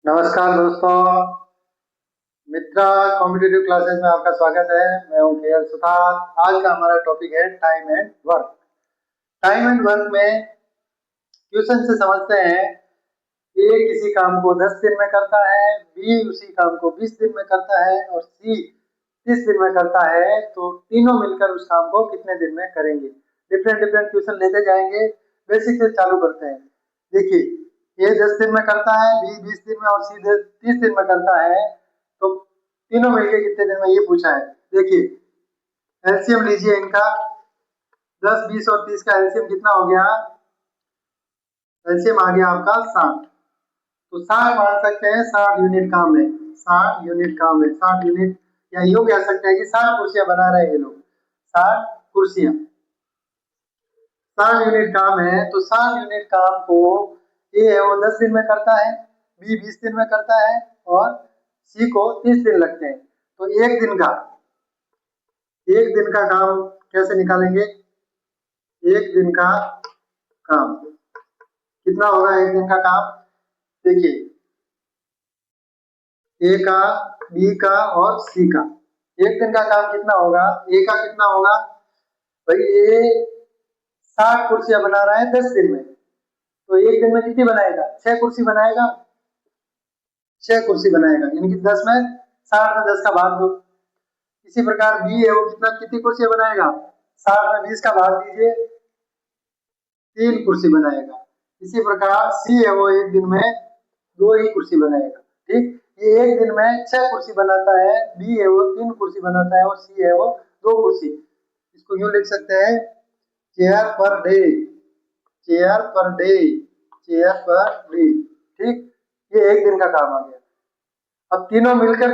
नमस्कार दोस्तों, मित्रा competitive classes में आपका स्वागत है। मैं हूं के एल सुथार। आज का हमारा टॉपिक है time and work. Time and work में क्वेश्चन से समझते हैं। ए किसी काम को 10 दिन में करता है, बी उसी काम को 20 दिन में करता है और सी 30 दिन में करता है, तो तीनों मिलकर उस काम को कितने दिन में करेंगे। डिफरेंट डिफरेंट क्वेश्चन लेते जाएंगे। बेसिक से चालू करते हैं। देखिए, ए 10 दिन में करता है, बी 20 दिन में और सी 30 दिन में करता है, तो तीनों मिलकर कितने दिन में, ये पूछा है। देखिए, एलसीएम लीजिए इनका। 10, 20 और 30 का एलसीएम कितना हो गया? एलसीएम आ गया आपका 60। तो 60 मान सकते हैं, 60 यूनिट काम है। 60 यूनिट काम है। 60 यूनिट, या यूं कह सकते हैं कि 60 कुर्सियां बना रहे हैं ये लोग। 60 कुर्सियां, 60 यूनिट काम है। तो 60 यूनिट काम को ए है वो 10 दिन में करता है, बी 20 दिन में करता है और सी को 30 दिन लगते हैं। तो एक दिन का काम कैसे निकालेंगे? एक दिन का काम कितना होगा? एक दिन का काम देखिए, ए का, बी का और सी का। एक दिन का काम कितना होगा? ए का कितना होगा भाई? ए 60 कुर्सियां बना रहा है 10 दिन में, तो एक दिन में कितनी बनाएगा? 6 कुर्सी बनाएगा। 6 कुर्सी बनाएगा, यानी कि 10 में 60 में 10 का भाग दो। इसी प्रकार बी है वो कितनी कुर्सियां बनाएगा? 60 में 20 का भाग दीजिए, 3 कुर्सी बनाएगा। इसी प्रकार सी है वो एक दिन में 2 ही कुर्सी बनाएगा। ठीक, ये एक दिन में 6 कुर्सी बनाता है, बी है वो 3 कुर्सी बनाता है और सी है वो 2 कुर्सी। इसको यूं लिख सकते हैं, chair per day, chair per day, chair per day. ठीक, ये एक दिन का काम आ गया। अब तीनों मिलकर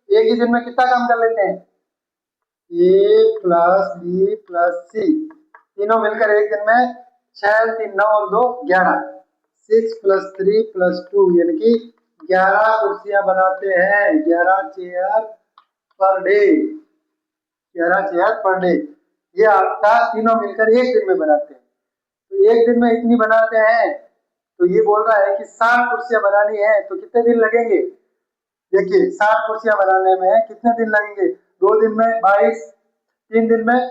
एक ही दिन में कितना काम कर लेते हैं? ए प्लस बी प्लस सी, तीनों मिलकर एक दिन में 6, 3, 9 और 2 11, 6 + 3 + 2 यानी कि 11 कुर्सियां बनाते हैं। 11 chair per day, 11 chair per day. ये आपका तीनों मिलकर एक दिन में बनाते हैं। तो एक दिन में इतनी बनाते हैं, तो ये बोल रहा है कि 60 कुर्सियां बनानी है, तो कितने दिन लगेंगे? देखिए, 60 कुर्सियां बनाने में कितने दिन लगेंगे? 2 दिन में 22, 3 दिन में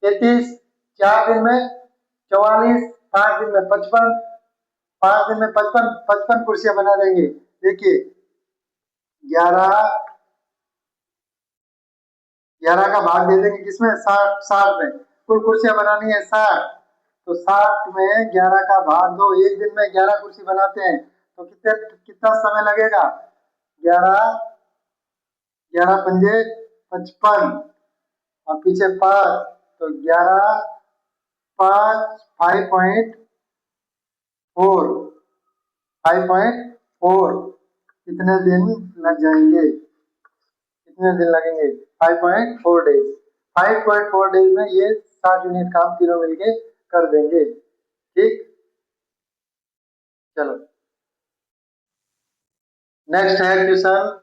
33, 4 दिन में 44, 5 दिन में 55, 5 दिन में 55, 55 कुर्सियां बना देंगे। देखिए, 11 11 का भाग दे देंगे किसमें? 60 में। कुल कुर्सियां बनानी है 60, तो 60 में 11 का भाग दो। एक दिन में 11 कुर्सी बनाते हैं, तो कितना समय लगेगा? 11, 11 पंजे 55 और पीछे 5, तो 11, 5, 5.4, 5.4 कितने दिन लग जाएंगे? कितने दिन लगेंगे? 5.4 डेज। 5.4 डेज में ये 60 यूनिट काम तीनों मिलके कर देंगे। ठीक, चलो नेक्स्ट है क्वेश्चन।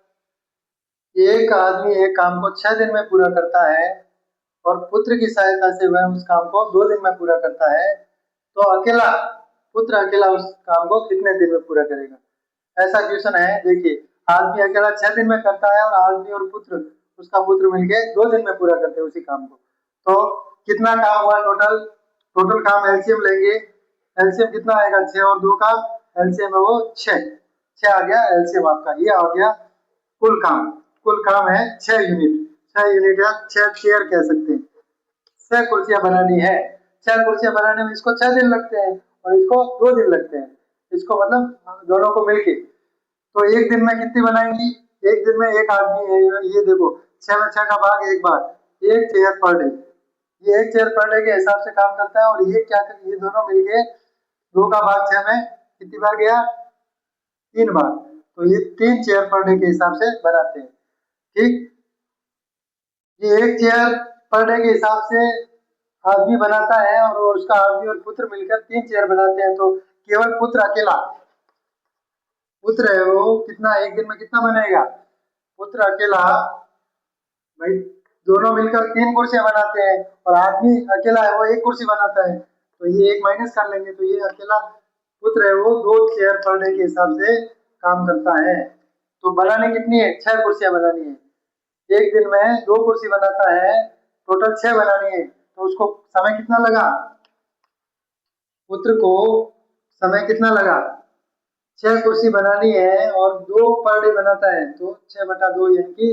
एक आदमी एक काम को 6 दिन में पूरा करता है और पुत्र की सहायता से वह उस काम को 2 दिन में पूरा करता है, तो पुत्र अकेला उस काम को कितने दिन में पूरा करेगा? ऐसा क्वेश्चन है। देखिए, आदमी अकेला 6 दिन में करता है और आदमी और उसका पुत्र मिलके 2 दिन में पूरा करते हैं उसी काम को। तो कितना काम हुआ टोटल? टोटल काम एलसीएम लेंगे। एलसीएम कितना आएगा? 6 और 2 का एलसीएम है वो 6। 6 आ गया एलसीएम आपका। ये आ गया कुल काम। कुल काम है 6 यूनिट। 6 यूनिट या 6 चेयर कह सकते हैं। 6 कुर्सियां बनानी है। 6 कुर्सियां बनाने में इसको 6 दिन लगते हैं और इसको 2 दिन लगते हैं। इसको मतलब दोनों को मिलके। तो एक दिन में कितनी बनाएंगी? एक दिन में एक आदमी है, ये देखो 6 में 6 का भाग एक बार, एक चेयर पर डे। ये एक चेयर पर डे के हिसाब से काम करता है और ये क्या कर, ये दोनों मिलके 2 का भाग 6 में कितनी बार गया? 3 बार। तो ये 3 चेयर पर डे के हिसाब से बनाते हैं। ठीक, ये एक चेयर पर डे के हिसाब से आदमी बनाता है और उसका आदमी और पुत्र मिलकर 3 चेयर बनाते हैं। तो केवल पुत्र अकेला, पुत्र है वो कितना एक दिन में कितना बनाएगा? पुत्र अकेला भाई, दोनों मिलकर 3 कुर्सियां बनाते हैं और आदमी अकेला है वो 1 कुर्सी बनाता है, तो ये 1 माइनस कर लेंगे। तो ये अकेला पुत्र है वो 2 चेयर पर डे के हिसाब से काम करता है। तो बनानी कितनी है, 6 कुर्सियां बनानी है। एक दिन में 2 कुर्सी बनाता है, टोटल 6 बनानी है, तो उसको समय कितना लगा, पुत्र को समय कितना लगा, 6 कुर्सी बनानी है और 2 पर डे बनाता है, तो 6/2 यानी कि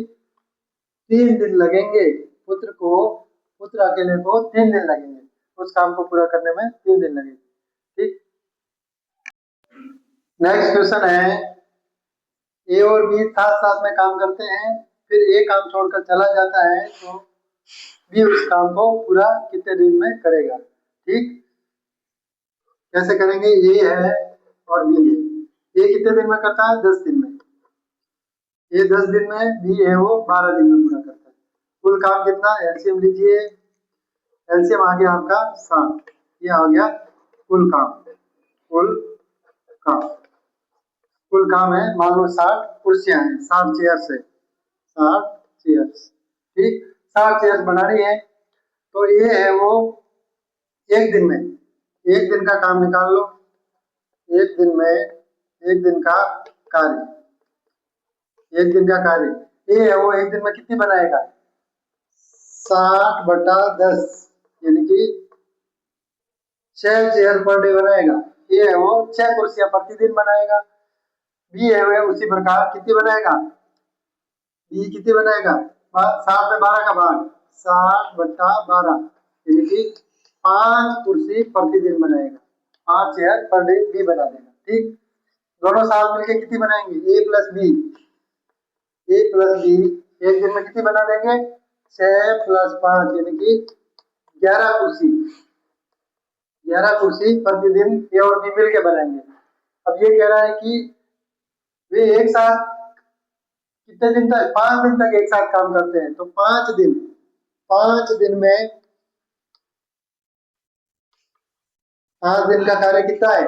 3 दिन लगेंगे पुत्र को, पुत्र अकेले को 3 दिन लगेंगे, उस काम को पूरा करने में 3 दिन लगेंगे। ठीक, नेक्स्ट क्वेश्चन है, ए और बी साथ साथ में काम करते हैं, फिर ए काम छोड़कर चला जाता है, तो बी उस काम को पूरा कितने दिन में करेगा। ठीक, कैसे करेंगे, ए है और बी है, ए कितने दिन में करता है, 10 दिन में, ए 10 दिन में, बी है वो 12 दिन में पूरा करता है। कुल काम कितना, एलसीएम लीजिए, एलसीएम आ गया आपका 7, ये आ गया कुल काम, कुल काम, कुल काम है, मान लो 60 कुर्सियां हैं, 60 चेयर्स है, 60 चेयर्स। ठीक, 60 चेयर्स बनानी है, तो ये है वो एक दिन में, एक दिन का काम निकाल लो, एक दिन में, एक दिन का कार्य, एक दिन का कार्य, ये है वो एक दिन में कितनी बनाएगा, 60/10 यानी कि 6 चेयर पर डे बनाएगा। ये है वो 6 कुर्सियां प्रतिदिन बनाएगा। बी है वो उसी प्रकार कितनी बनाएगा, बी कितनी बनाएगा, 60 में 12 का भाग, 60/12 यानी कि 5 कुर्सी प्रतिदिन बनाएगा, 5 चेयर पर डे बी बना देगा। ठीक, दोनों साथ मिलकर कितनी बनाएंगे, ए प्लस बी, ए प्लस बी एक दिन में कितनी बना देंगे, 6 + 5 यानी कि 11 कुर्सी, 11 कुर्सी प्रतिदिन ए और बी मिल के बनाएंगे। अब ये कह रहा है कि वे एक साथ कितने दिन तक, 5 दिन तक एक साथ काम करते हैं, तो 5 दिन, 5 दिन में, 5 दिन का कार्य कितना है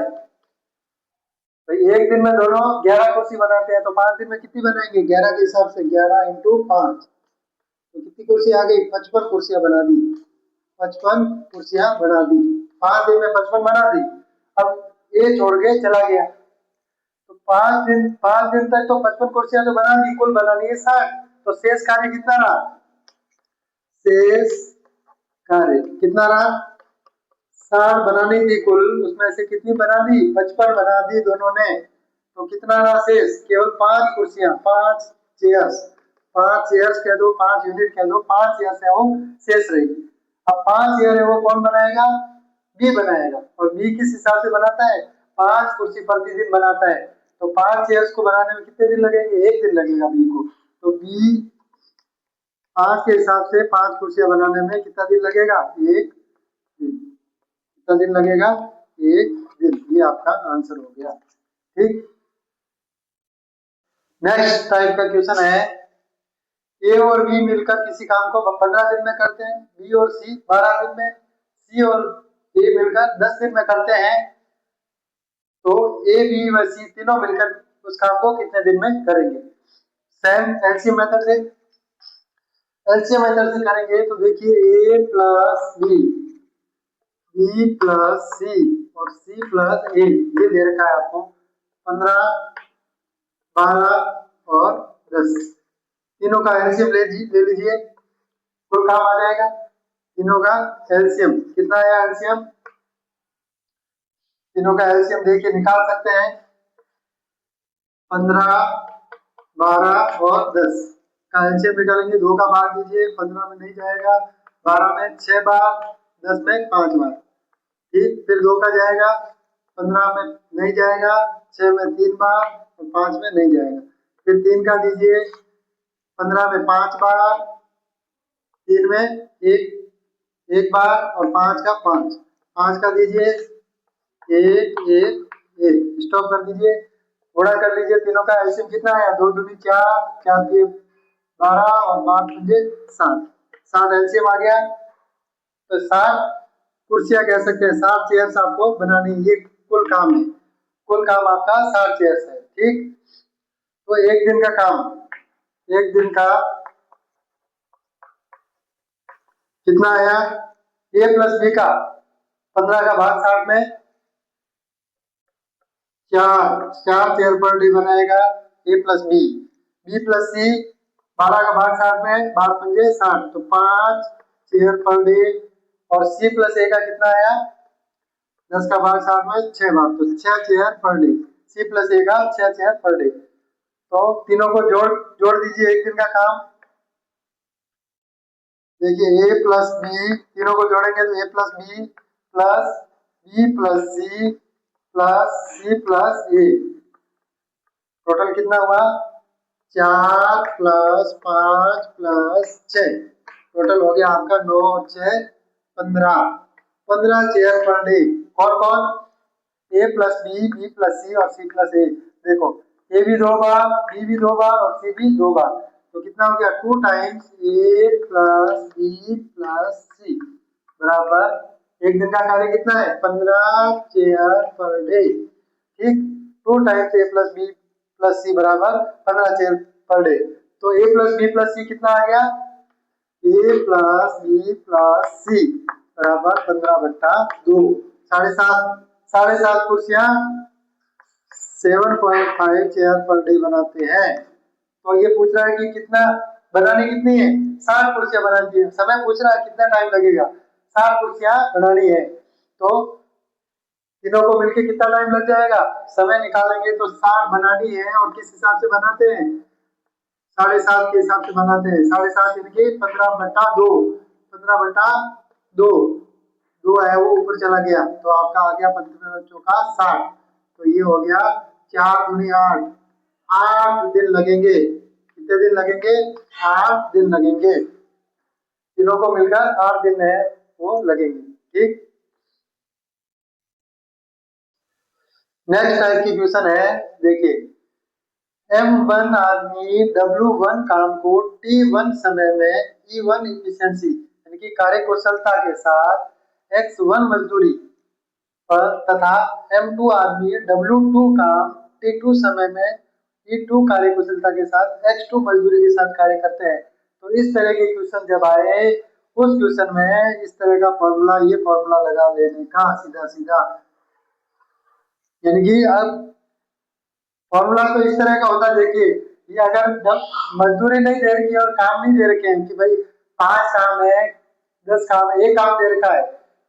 भाई, एक दिन में दोनों 11 कुर्सी बनाते हैं, तो 5 दिन में कितनी बनाएंगे, 11 के हिसाब से 11 × 5, तो कितनी कुर्सी आ गई, 55 कुर्सियां बना दी, 55 कुर्सियां बना दी, 5 दिन में 55 बना दी। अब ये छोड़ के चला गया, तो 5 दिन तक तो 55 कुर्सियां तो बना दी, कुल बनानी है 60, तो शेष कार्य कितना रहा, शेष कार्य कितना रहा, 60 बनानी थी कुल, उसमें से कितनी बना दी, 55 बना दी दोनों ने, तो कितना रहा शेष, केवल 5 कुर्सियां, 5 चेयर्स, 5 चेयर्स कह दो, 5 यूनिट कह दो, 5 चेयर्स है वो शेष रही। अब 5 चेयर है वो कौन बनाएगा, बी बनाएगा, और बी किस हिसाब से बनाता है, 5 कुर्सी प्रतिदिन बनाता है, तो 5 चेयर्स को बनाने में कितने दिन लगेंगे, 1 दिन लगेगा बी को, तो बी 5 के हिसाब से 5 कुर्सियां बनाने में कितना दिन लगेगा, 1 दिन, कितना दिन लगेगा, 1 दिन, ये आपका आंसर हो गया। ठीक, नेक्स्ट टाइप का क्वेश्चन है, ए और बी मिलकर किसी काम को 15 दिन में करते हैं, बी और सी 12 दिन में, सी और ए मिलकर 10 दिन में करते हैं, तो ए बी व सी तीनों मिलकर उस काम को कितने दिन में करेंगे। सेम एलसीएम मेथड से, एलसीएम मेथड से करेंगे, तो देखिए ए प्लस बी, बी प्लस सी और सी प्लस ए, ये दे रखा है आपको 15, 12 और 10, तीनों का एलसीएम ले लीजिए, कुल काम आ जाएगा, तीनों का एलसीएम कितना है, एलसीएम तीनों का एलसीएम देखिए निकाल सकते हैं, 15, 12 और 10 का एलसीएम निकालेंगे, 2 का भाग दीजिए, 15 में नहीं जाएगा, 12 में 6 बार, 10 में 5 बार, ठीक, फिर 2 का जाएगा, 15 में नहीं जाएगा, 6 में 3 बार और 5 में नहीं जाएगा, फिर 3 का दीजिए, 15 में 5 बार, 3 में एक बार और 5 का 5 का दीजिए, 1 1 1, स्टॉप कर दीजिए, गुणा कर लीजिए, तीनों का एलसीएम कितना है, 2 दूनी 4, 4 3 12 और 5 पंजे 7, 7 एलसीएम आ गया, तो 7 कुर्सियां कह सकते हैं, 7 चेयर्स आपको बनानी, ये कुल काम है, कुल काम आपका 7 चेयर्स है। ठीक, तो एक दिन का काम, एक दिन का कितना आया, ए प्लस बी का 15 का भाग 60 में चार चेयर पर डे बनाएगा ए प्लस बी प्लस सी। 12 का भाग 60 में, 12 पंजे 60, तो 5 चेयर पर डे। और सी प्लस ए का कितना आया, 10 का भाग 60 में 6 बार, तो 6 चेयर पर डे। सी प्लस ए का 6 चेयर पर डे। तो तीनों को जोड़ दीजिए, एक दिन का काम। देखिए ए प्लस बी, तीनों को जोड़ेंगे तो A plus B plus C plus C plus A, total कितना हुआ, 4 प्लस 5 प्लस 6, टोटल हो गया आपका 9 और 6 15। 15 चेयर पर डे। कौन कौन, ए प्लस बी प्लस सी और सी प्लस ए। देखो ए भी 2 बार, बी भी 2 बार और सी भी 2 बार, तो कितना हो गया, 2 टाइम्स ए प्लस बी प्लस सी बराबर एक दिन का कार्य कितना है, 15 चेयर पर डे। ठीक, 2 टाइम्स ए प्लस बी प्लस सी बराबर 15 चेयर पर डे। तो ए प्लस बी प्लस सी कितना आ गया, ए प्लस बी प्लस सी बराबर 15/2, 7.5 कुर्सियां 7.5 चेयर पर डे बनाते हैं। तो ये पूछ रहा है कि कितना बनानी कितनी है, 60 कुर्सियां बनानी है। समय पूछ रहा है कितना टाइम लगेगा, 60 कुर्सियां बनानी है। तो तीनों को मिलके कितना टाइम लग जाएगा, समय निकालेंगे तो 60 बनानी है और किस हिसाब से बनाते हैं, 7.5 के हिसाब से बनाते हैं। 7.5 इनके 15/2, 15/2, 2 है वो ऊपर चला गया, तो आपका आ गया 15 चौका 60। तो ये हो गया 4 दूनी 8, 8 दिन लगेंगे। कितने दिन लगेंगे, 8 दिन लगेंगे। तीनों को मिलकर 8 दिन है वो लगेंगे। ठीक, नेक्स्ट टाइप की क्वेश्चन है, देखिए M1 आदमी W1 काम को T1 समय में E1 इफिशियंसी यानी कि कार्यकुशलता के साथ X1 मजदूरी पर तथा M2 आदमी W2 काम T2 समय में E2 कार्यकुशलता के साथ X2 मजदूरी के साथ कार्य करते हैं। तो इस तरह के क्वेश्चन जब आए, उस क्वेश्चन में इस तरह का फॉर्मूला, ये फॉर्मूला लगा लेने का सीधा सीधा, यानी कि अब फॉर्मूला तो इस तरह का होता है। देखिए ये अगर मजदूरी नहीं दे रखी है और काम नहीं दे रखे हैं कि भाई 5 काम है, 10 काम है, एक काम दे रखा है,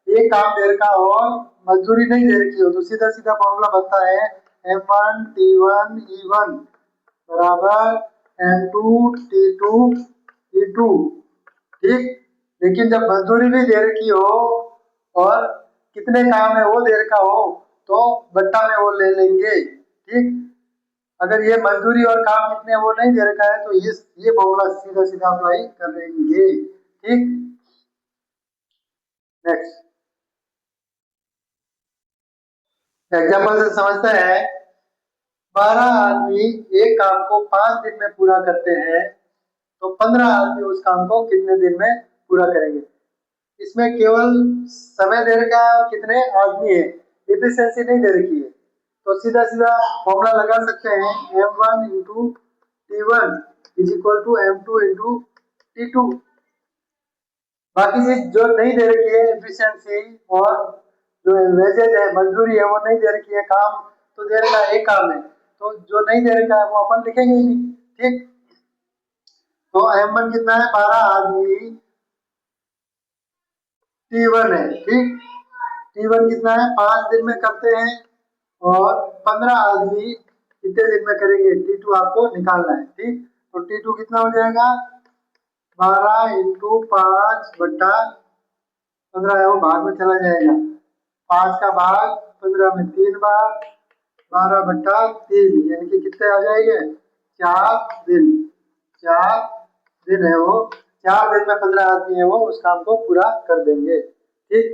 एक काम दे रखा और मजदूरी नहीं दे रखी हो, तो सीधा सीधा फॉर्मूला बनता है M1 T1 E1 बराबर M2 T2 E2। ठीक, लेकिन जब मजदूरी भी दे रखी हो और कितने काम है वो दे रखा हो तो बट्टा में वो ले लेंगे। ठीक, अगर ये मजदूरी और काम कितने वो नहीं दे रखा है तो ये फॉर्मूला सीधा सीधा अप्लाई करेंगे। ठीक, नेक्स्ट एग्जांपल से समझते हैं। 12 आदमी एक काम को 5 दिन में पूरा करते हैं, तो 15 आदमी उस काम को कितने दिन में पूरा करेंगे। इसमें केवल समय दे रखा है और कितने आदमी है, एफिशिएंसी नहीं दे रखी है, तो सीधा सीधा फॉर्मूला लगा सकते हैं M1 into T1 is equal to M2 into T2। बाकी चीज जो नहीं दे रखी है, एफिशिएंसी और जो वेजेज है, मजदूरी है, वो नहीं दे रखी है, काम तो दे रखा है, एक काम है, तो जो नहीं दे रखा है वो अपन लिखेंगे ही नहीं। ठीक, तो M1 कितना है, 12 आदमी T1 है। ठीक, T1 कितना है, 5 दिन में करते हैं और 15 आदमी कितने दिन में करेंगे, T2 आपको निकालना है। ठीक, तो T2 कितना हो जाएगा, 12 इंटू 5/15 है, वो भाग में चला जाएगा, 5 का भाग 15 में 3 बार, 12/3 यानी कि कितने आ जाएंगे, 4 दिन। 4 दिन है वो, 4 दिन में 15 आदमी है वो उस काम को पूरा कर देंगे। ठीक,